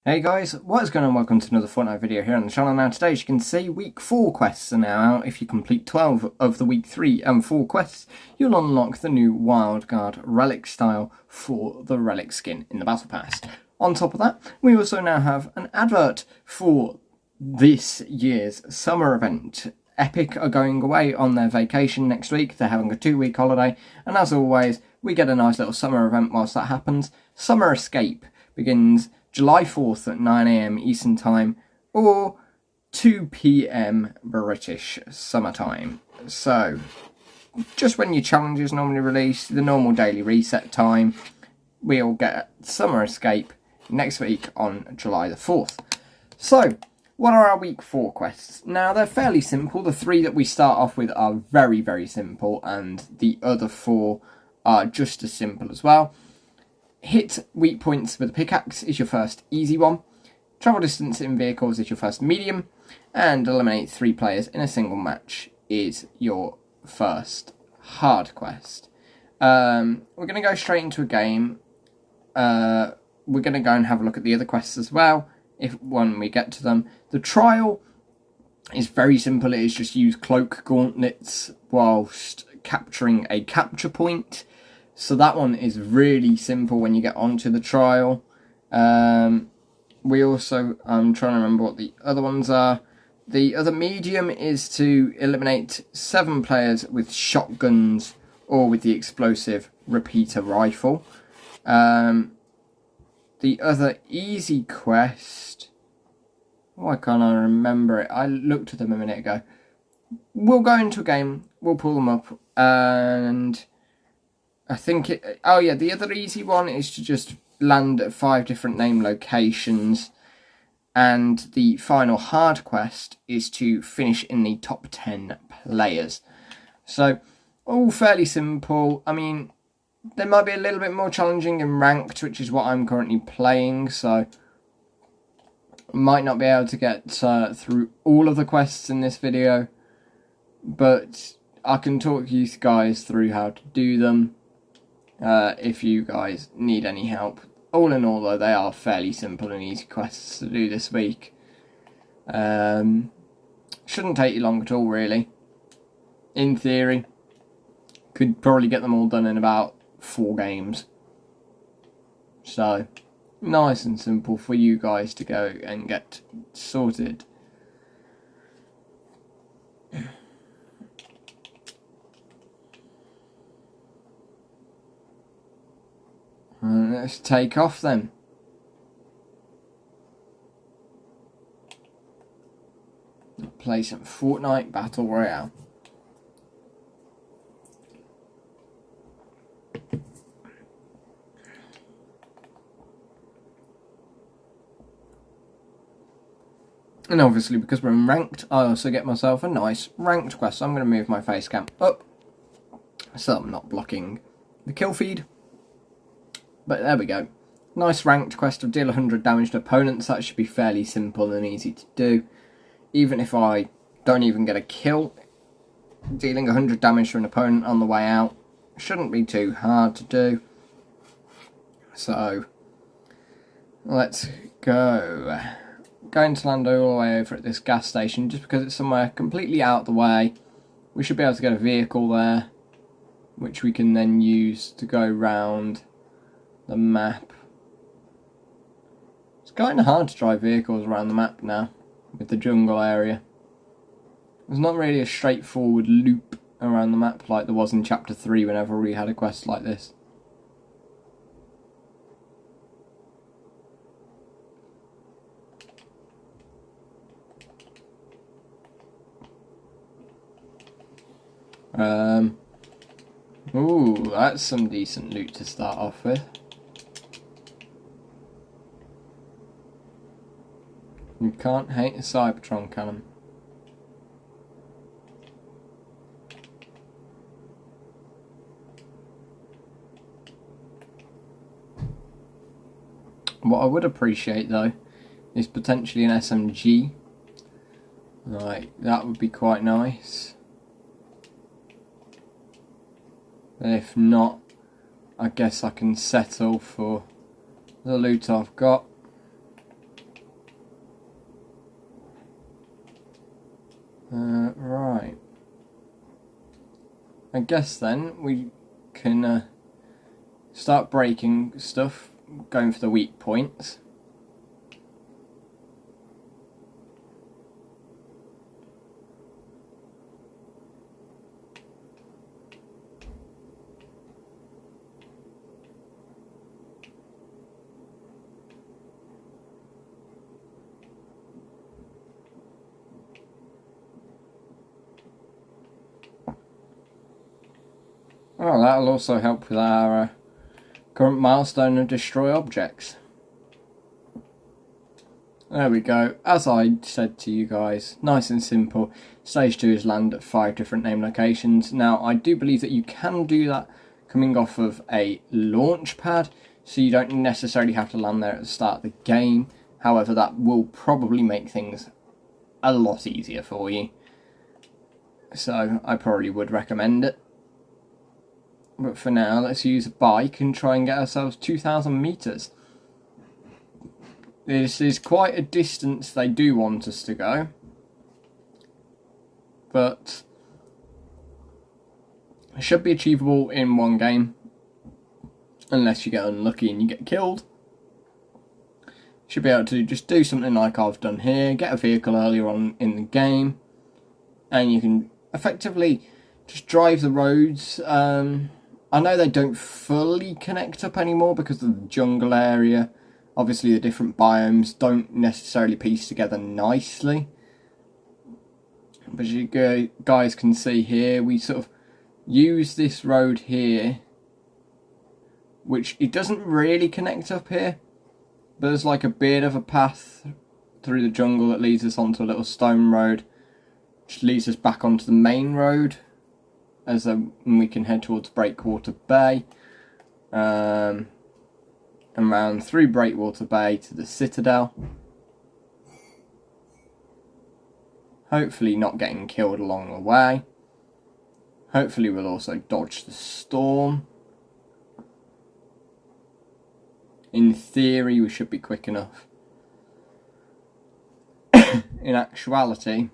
Hey guys, what is going on? Welcome to another Fortnite video here on the channel. Now today, as you can see, week 4 quests are now out. If you complete 12 of the week 3 and 4 quests, you'll unlock the new Wildguard relic style for the relic skin in the battle pass. On top of that, we also now have an advert for this year's summer event. Epic are going away on their vacation next week. They're having a 2-week holiday, and as always, we get a nice little summer event whilst that happens. Summer Escape begins July 4th at 9 AM Eastern Time or 2 PM British summertime. So, just when your challenges normally release, the normal daily reset time, we'll get Summer Escape next week on July the 4th. So, what are our week 4 quests? Now, they're fairly simple. The 3 that we start off with are very, very simple, and the other 4 are just as simple as well. Hit weak points with a pickaxe is your first easy one. Travel distance in vehicles is your first medium. And eliminate 3 players in a single match is your first hard quest. We're going to go straight into a game. We're going to go and have a look at the other quests as well, when we get to them. The trial is very simple. It is just use cloak gauntlets whilst capturing a capture point. So that one is really simple when you get onto the trial. We also, I'm trying to remember what the other ones are. The other medium is to eliminate 7 players with shotguns or with the explosive repeater rifle. The other easy quest, why can't I remember it? I looked at them a minute ago. We'll go into a game, we'll pull them up, and I think the other easy one is to just land at 5 different name locations, and the final hard quest is to finish in the top 10 players. So, all fairly simple. I mean, they might be a little bit more challenging in ranked, which is what I'm currently playing, so might not be able to get through all of the quests in this video, but I can talk you guys through how to do them. If you guys need any help. All in all, though, they are fairly simple and easy quests to do this week. Shouldn't take you long at all, really. In theory, could probably get them all done in about 4 games. So, nice and simple for you guys to go and get sorted. Let's take off then. Play some Fortnite Battle Royale. And obviously, because we're in ranked, I also get myself a nice ranked quest. So I'm going to move my face cam up so I'm not blocking the kill feed. But there we go. Nice ranked quest of deal 100 damage to opponents. That should be fairly simple and easy to do. Even if I don't even get a kill, dealing 100 damage to an opponent on the way out shouldn't be too hard to do. So, let's go. Going to land all the way over at this gas station just because it's somewhere completely out of the way. We should be able to get a vehicle there, which we can then use to go round the map. It's kind of hard to drive vehicles around the map now with the jungle area. There's not really a straightforward loop around the map like there was in chapter 3 whenever we had a quest like this. Ooh, that's some decent loot to start off with. You can't hate a Cybertron cannon. What I would appreciate though is potentially an SMG. Right, that would be quite nice. If not, I guess I can settle for the loot I've got. I guess then we can start breaking stuff, going for the weak points. Oh, that'll also help with our current milestone of destroy objects. There we go. As I said to you guys, nice and simple. Stage 2 is land at 5 different name locations. Now, I do believe that you can do that coming off of a launch pad, so you don't necessarily have to land there at the start of the game. However, that will probably make things a lot easier for you. So, I probably would recommend it. But for now, let's use a bike and try and get ourselves 2,000 metres. This is quite a distance they do want us to go. But it should be achievable in one game. Unless you get unlucky and you get killed. Should be able to just do something like I've done here. Get a vehicle earlier on in the game. And you can effectively just drive the roads. I know they don't fully connect up anymore because of the jungle area. Obviously the different biomes don't necessarily piece together nicely. But as you guys can see here, we sort of use this road here, which it doesn't really connect up here. But there's like a bit of a path through the jungle that leads us onto a little stone road, which leads us back onto the main road. As we can head towards Breakwater Bay, and round through Breakwater Bay to the Citadel. Hopefully not getting killed along the way. Hopefully we'll also dodge the storm. In theory we should be quick enough. In actuality,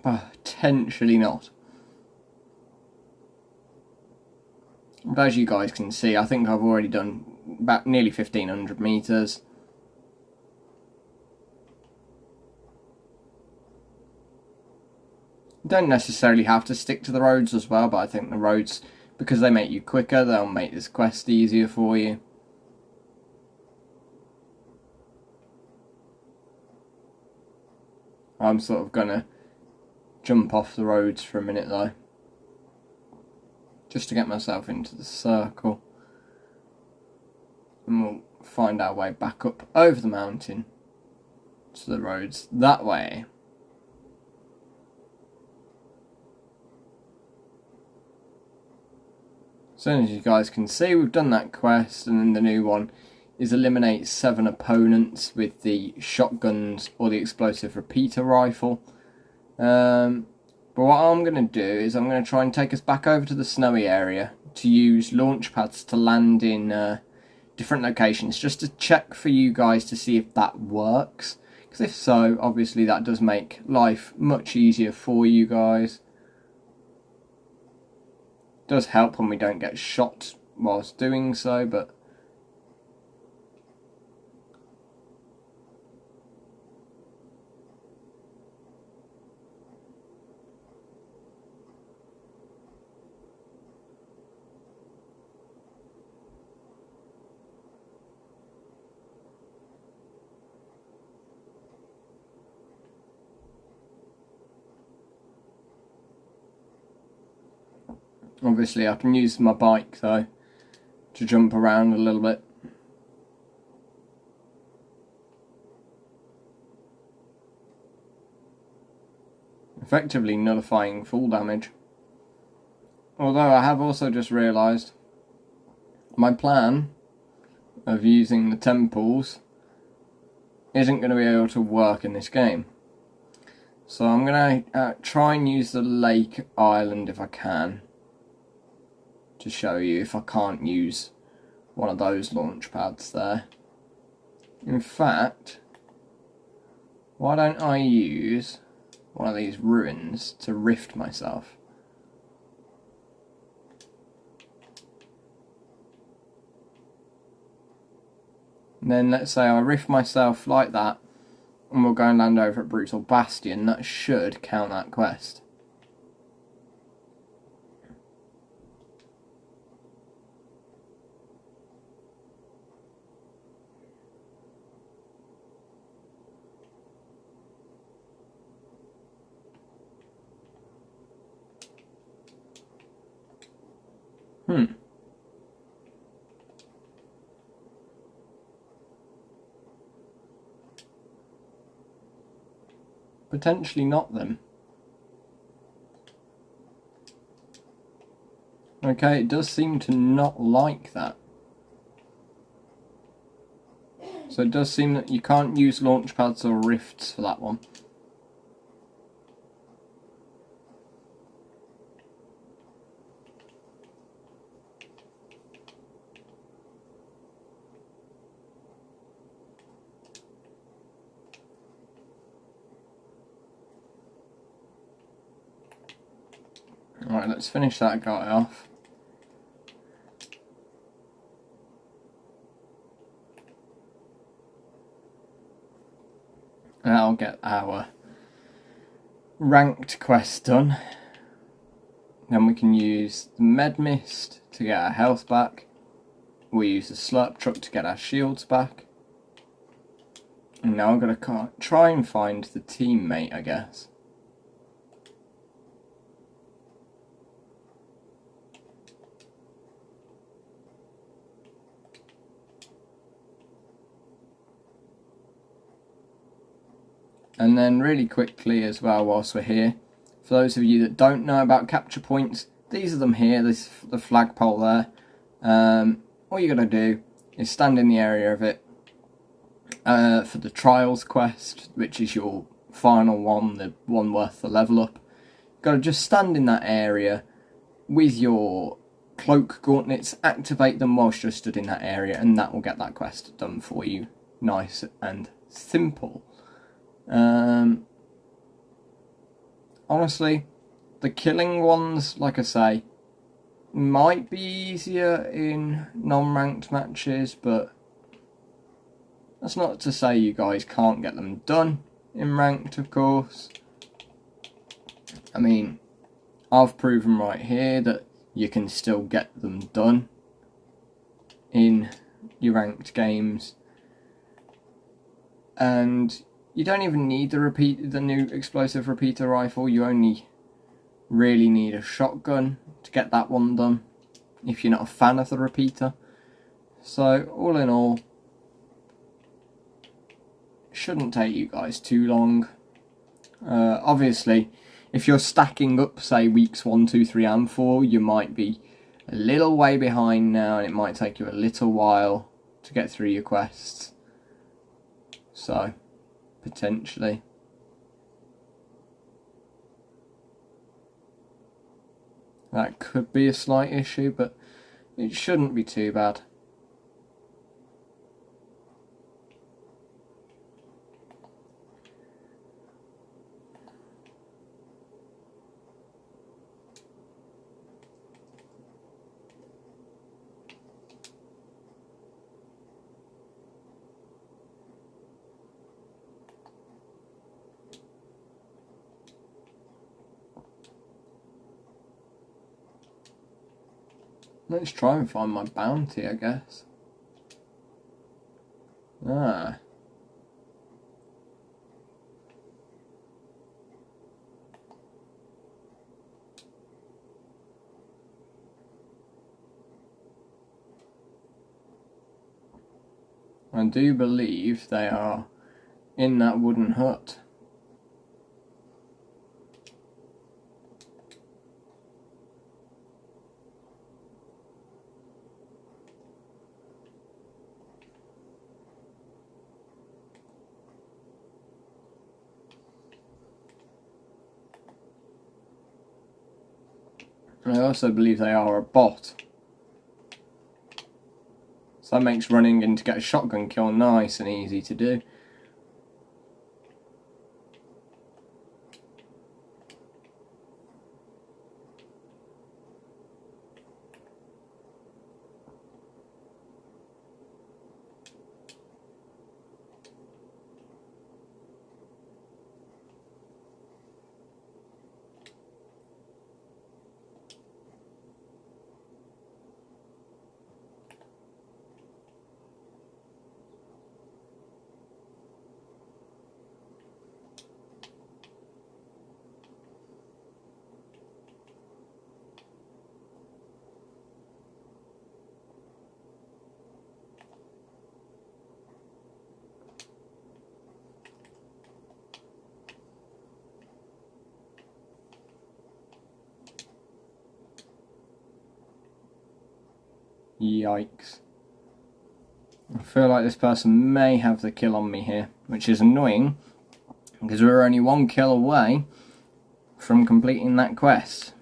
potentially not. But as you guys can see, I think I've already done about nearly 1,500 metres. Don't necessarily have to stick to the roads as well, but I think the roads, because they make you quicker, they'll make this quest easier for you. I'm sort of gonna jump off the roads for a minute though, just to get myself into the circle, and we'll find our way back up over the mountain to the roads that way. So as you guys can see, we've done that quest, and then the new one is eliminate 7 opponents with the shotguns or the explosive repeater rifle. But what I'm going to do is I'm going to try and take us back over to the snowy area to use launch pads to land in different locations, just to check for you guys to see if that works. Because if so, obviously that does make life much easier for you guys. It does help when we don't get shot whilst doing so, but obviously I can use my bike though to jump around a little bit. Effectively nullifying full damage. Although I have also just realised my plan of using the temples isn't going to be able to work in this game. So I'm going to try and use the lake island if I can, to show you if I can't use one of those launch pads there. In fact, why don't I use one of these ruins to rift myself? And then let's say I riff myself like that, and we'll go and land over at Brutal Bastion. That should count that quest. Potentially not then. Okay, it does seem to not like that. So it does seem that you can't use launch pads or rifts for that one. Alright, let's finish that guy off. And I'll get our ranked quest done. Then we can use the med mist to get our health back. We'll use the slurp truck to get our shields back. And now I'm going to try and find the teammate, I guess. And then really quickly as well, whilst we're here, for those of you that don't know about capture points, these are them here, the flagpole there. All you got to do is stand in the area of it for the Trials quest, which is your final one, the one worth the level up. You've got to just stand in that area with your cloak gauntlets, activate them whilst you're stood in that area, and that will get that quest done for you. Nice and simple. Honestly, the killing ones, like I say, might be easier in non-ranked matches, but that's not to say you guys can't get them done in ranked, of course. I mean, I've proven right here that you can still get them done in your ranked games, and you don't even need the new explosive repeater rifle. You only really need a shotgun to get that one done, if you're not a fan of the repeater. So all in all, it shouldn't take you guys too long. Obviously, if you're stacking up, say, weeks 1, 2, 3 and 4, you might be a little way behind now, and it might take you a little while to get through your quests. So potentially. That could be a slight issue, but it shouldn't be too bad. Let's try and find my bounty, I guess. Ah. I do believe they are in that wooden hut. I also believe they are a bot. So that makes running in to get a shotgun kill nice and easy to do. Yikes. I feel like this person may have the kill on me here, which is annoying, because we're only 1 kill away from completing that quest.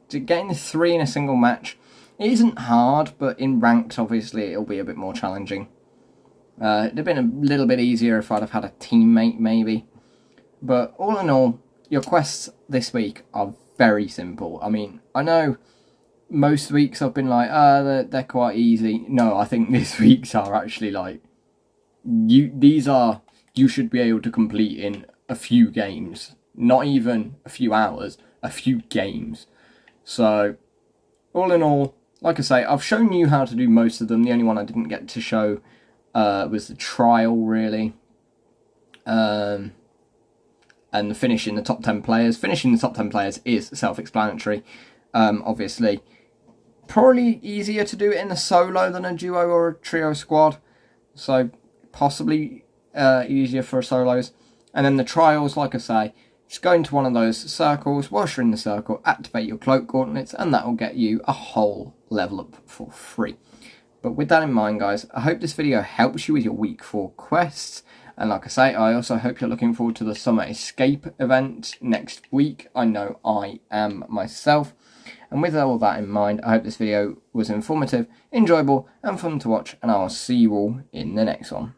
Getting 3 in a single match, it isn't hard, but in ranks, obviously, it'll be a bit more challenging. It'd have been a little bit easier if I'd have had a teammate, maybe. But all in all, your quests this week are very simple. I mean, I know most weeks I've been like, they're quite easy. No, I think this week's are actually like, you should be able to complete in a few games. Not even a few hours, a few games. So, all in all, like I say, I've shown you how to do most of them. The only one I didn't get to show was the trial, really. And the finishing the top 10 players. Finishing the top 10 players is self-explanatory, obviously. Probably easier to do it in a solo than a duo or a trio squad. So, possibly easier for solos. And then the trials, like I say, just go into one of those circles. Whilst you're in the circle, activate your cloak gauntlets, and that will get you a whole level up for free. But with that in mind, guys, I hope this video helps you with your week 4 quests. And like I say, I also hope you're looking forward to the Summer Escape event next week. I know I am myself. And with all that in mind, I hope this video was informative, enjoyable, and fun to watch. And I will see you all in the next one.